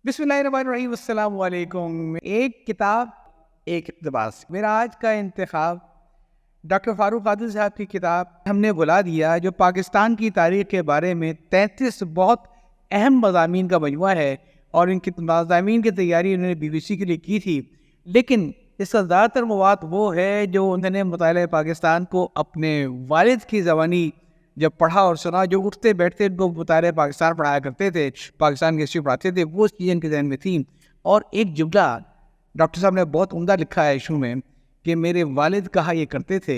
بسم اللہ الرحمن الرحیم، السلام علیکم۔ ایک کتاب ایک اقتباس، میرا آج کا انتخاب ڈاکٹر فاروق عادل صاحب کی کتاب ہم نے بلا دیا، جو پاکستان کی تاریخ کے بارے میں 33 بہت اہم مضامین کا مجموعہ ہے، اور ان کی مضامین کی تیاری انہوں نے BBC کے لیے کی تھی، لیکن اس کا زیادہ تر مواد وہ ہے جو انہوں نے مطالعہ پاکستان کو اپنے والد کی زبانی جب پڑھا اور سنا، جو اٹھتے بیٹھتے ان کو مطالعہ پاکستان پڑھایا کرتے تھے، پاکستان کی ہسٹری پڑھاتے تھے، وہ چیزیں ان کے ذہن میں تھیں۔ اور ایک جملہ ڈاکٹر صاحب نے بہت عمدہ لکھا ہے ایشو میں کہ میرے والد کہا یہ کرتے تھے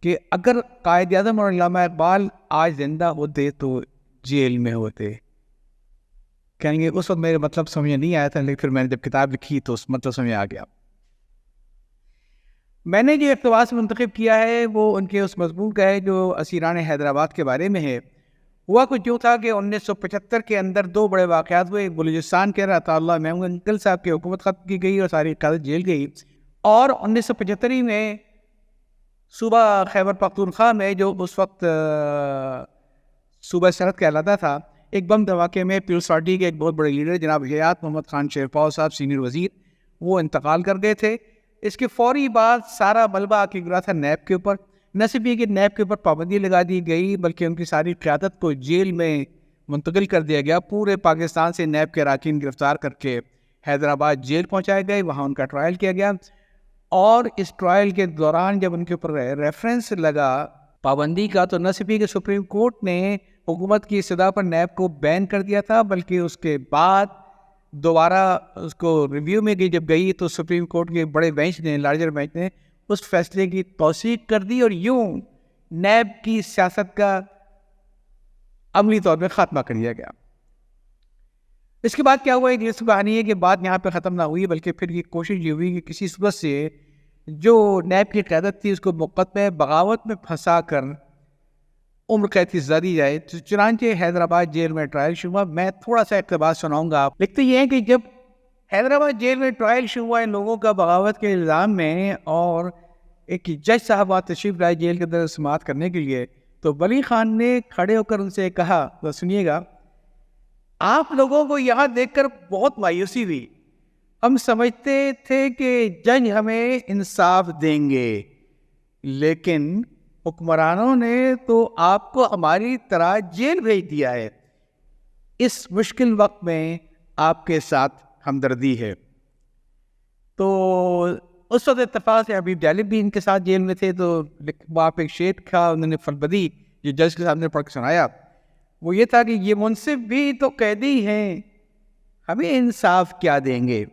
کہ اگر قائد اعظم اور علامہ اقبال آج زندہ ہوتے تو جیل میں ہوتے۔ کہیں گے اس وقت میرے مطلب سمجھ نہیں آیا تھا، لیکن پھر میں نے جب کتاب لکھی تو اس مطلب سمجھ آ گیا۔ میں نے جو اقتباس منتخب کیا ہے وہ ان کے اس مضمون کا ہے جو اسیران حیدرآباد کے بارے میں ہے۔ ہوا کچھ یوں تھا کہ 1975 کے اندر دو بڑے واقعات ہوئے۔ بلوچستان کے رہتا اللہ محمود انکل صاحب کی حکومت ختم کی گئی اور ساری قیادت جیل گئی، اور 1975 میں صوبہ خیبر پختونخوا میں جو اس وقت صوبہ سرحد کہلاتا تھا، ایک بم دھماکے میں پیپلز پارٹی کے ایک بہت بڑے لیڈر جناب حیات محمد خان شیرپاؤ صاحب سینئر وزیر، وہ انتقال کر گئے تھے۔ اس کے فوری بعد سارا ملبہ آ کے گرا تھا نیب کے اوپر۔ نہ صرف یہ کہ نیب کے اوپر پابندی لگا دی گئی، بلکہ ان کی ساری قیادت کو جیل میں منتقل کر دیا گیا۔ پورے پاکستان سے نیب کے اراکین گرفتار کر کے حیدرآباد جیل پہنچائے گئے، وہاں ان کا ٹرائل کیا گیا، اور اس ٹرائل کے دوران جب ان کے اوپر ریفرنس لگا پابندی کا، تو نہ صرف یہ کہ سپریم کورٹ نے حکومت کی استدعا پر نیب کو بین کر دیا تھا، بلکہ اس کے بعد دوبارہ اس کو ریویو میں جب گئی تو سپریم کورٹ کے بڑے بینچ نے، لارجر بینچ نے اس فیصلے کی توثیق کر دی، اور یوں نیب کی سیاست کا عملی طور پہ خاتمہ کر دیا گیا۔ اس کے بعد کیا ہوا، ایک دلچسپ کہانی ہے کہ بات یہاں پہ ختم نہ ہوئی، بلکہ پھر یہ کوشش یہ ہوئی کہ کسی صورت سے جو نیب کی قیادت تھی اس کو مقدمے بغاوت میں پھنسا کر عمر قید کی سزا دی جائے۔ چنانچہ حیدرآباد جیل میں ٹرائل شروع ہوا۔ میں تھوڑا سا اقتباس سناؤں گا۔ آپ لکھتے یہ ہیں کہ جب حیدرآباد جیل میں ٹرائل شروع ہوا ان لوگوں کا بغاوت کے الزام میں، اور ایک جج صاحب تشریف لائے جیل کے اندر سماعت کرنے کے لیے، تو ولی خان نے کھڑے ہو کر ان سے کہا، تو سنیے گا، آپ لوگوں کو یہاں دیکھ کر بہت مایوسی ہوئی، ہم سمجھتے تھے کہ جج ہمیں انصاف دیں گے، لیکن حکمرانوں نے تو آپ کو ہماری طرح جیل بھیج دیا ہے۔ اس مشکل وقت میں آپ کے ساتھ ہمدردی ہے۔ تو اس وقت اتفاق سے حبیب جالب بھی ان کے ساتھ جیل میں تھے، تو وہاں پہ ایک شعر تھا، انہوں نے فلبدی جو جج کے سامنے پڑھ کے سنایا، وہ یہ تھا کہ یہ منصف بھی تو قیدی ہیں، ہمیں انصاف کیا دیں گے۔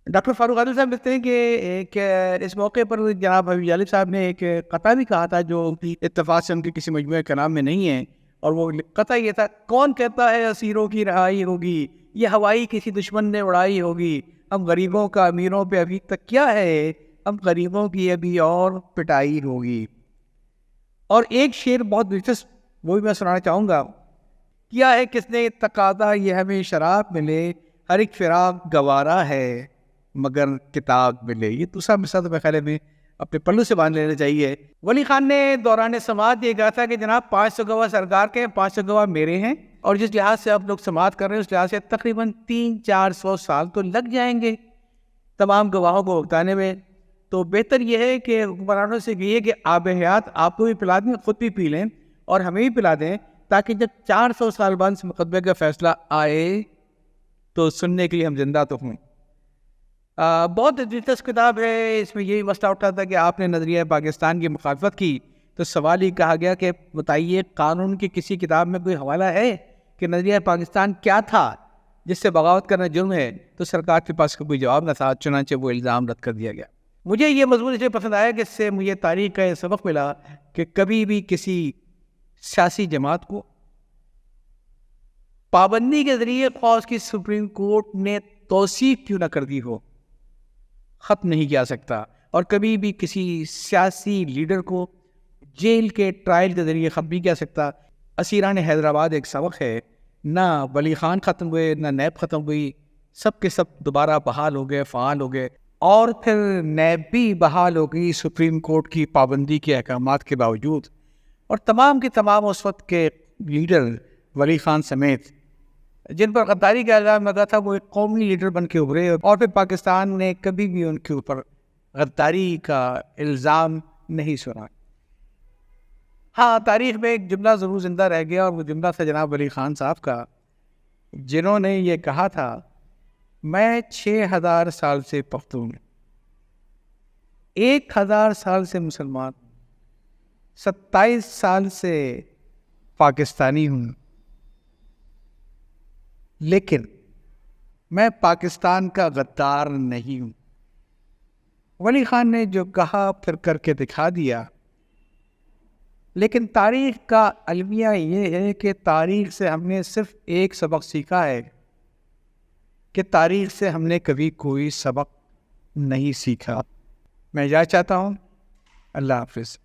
ڈاکٹر فاروق عادل صاحب لکھتے ہیں کہ اس موقع پر جناب حبیب جالب صاحب نے ایک قطعہ بھی کہا تھا جو اتفاق سے ان کے کسی مجموعہ کلام میں نہیں ہے، اور وہ قطعہ یہ تھا، کون کہتا ہے اسیروں کی رہائی ہوگی، یہ ہوائی کسی دشمن نے اڑائی ہوگی، ہم غریبوں کا امیروں پہ ابھی تک کیا ہے، ہم غریبوں کی ابھی اور پٹائی ہوگی۔ اور ایک شعر بہت دلچسپ وہ بھی میں سنانا چاہوں گا، کیا ہے کس نے تقاضا یہ ہمیں شراب ملے، ہر ایک فراق گوارا ہے مگر کتاب ملے۔ یہ دوسرا مثال تو میرے خیال میں اپنے پلو سے باندھ لینا چاہیے۔ ولی خان نے دوران سماعت یہ کہا تھا کہ جناب 500 گواہ سرکار کے ہیں، 500 گواہ میرے ہیں، اور جس لحاظ سے آپ لوگ سماعت کر رہے ہیں اس لحاظ سے تقریباً 300-400 سال تو لگ جائیں گے تمام گواہوں کو بتانے میں، تو بہتر یہ ہے کہ حکمرانوں سے کہیے کہ آب حیات آپ کو بھی پلا دیں، خود بھی پی لیں اور ہمیں بھی پلا دیں، تاکہ جب 400 سال بعد اس مقدمے کا فیصلہ آئے تو سننے کے لیے ہم زندہ تو ہوں۔ بہت دلچسپ کتاب ہے۔ اس میں یہی مسئلہ اٹھا تھا کہ آپ نے نظریہ پاکستان کی مخالفت کی، تو سوال ہی کہا گیا کہ بتائیے قانون کی کسی کتاب میں کوئی حوالہ ہے کہ نظریہ پاکستان کیا تھا جس سے بغاوت کرنا جرم ہے؟ تو سرکار کے پاس کوئی جواب نہ تھا، چنانچہ وہ الزام رد کر دیا گیا۔ مجھے یہ مضمون اس لیے پسند آیا کہ اس سے مجھے تاریخ کا یہ سبق ملا کہ کبھی بھی کسی سیاسی جماعت کو پابندی کے ذریعے خواہ اس کی سپریم کورٹ نے توثیق کیوں نہ کر دی ہو، ختم نہیں کیا سکتا، اور کبھی بھی کسی سیاسی لیڈر کو جیل کے ٹرائل کے ذریعے ختم نہیں کیا سکتا۔ اسیران حیدرآباد ایک سبق ہے، نہ ولی خان ختم ہوئے، نہ نیب ختم ہوئی، سب کے سب دوبارہ بحال ہو گئے، فعال ہو گئے، اور پھر نیب بھی بحال ہو گئی سپریم کورٹ کی پابندی کے احکامات کے باوجود، اور تمام کے تمام اس وقت کے لیڈر ولی خان سمیت جن پر غداری کا الزام لگا تھا وہ ایک قومی لیڈر بن کے ابھرے، اور پھر پاکستان نے کبھی بھی ان کے اوپر غداری کا الزام نہیں سنا۔ ہاں، تاریخ میں ایک جملہ ضرور زندہ رہ گیا، اور وہ جملہ تھا جناب ولی خان صاحب کا، جنہوں نے یہ کہا تھا، میں 6000 سال سے پختون، 1000 سال سے مسلمان، 27 سال سے پاکستانی ہوں، لیکن میں پاکستان کا غدار نہیں ہوں۔ ولی خان نے جو کہا پھر کر کے دکھا دیا۔ لیکن تاریخ کا المیہ یہ ہے کہ تاریخ سے ہم نے صرف ایک سبق سیکھا ہے کہ تاریخ سے ہم نے کبھی کوئی سبق نہیں سیکھا۔ میں اجازت چاہتا ہوں۔ اللہ حافظ۔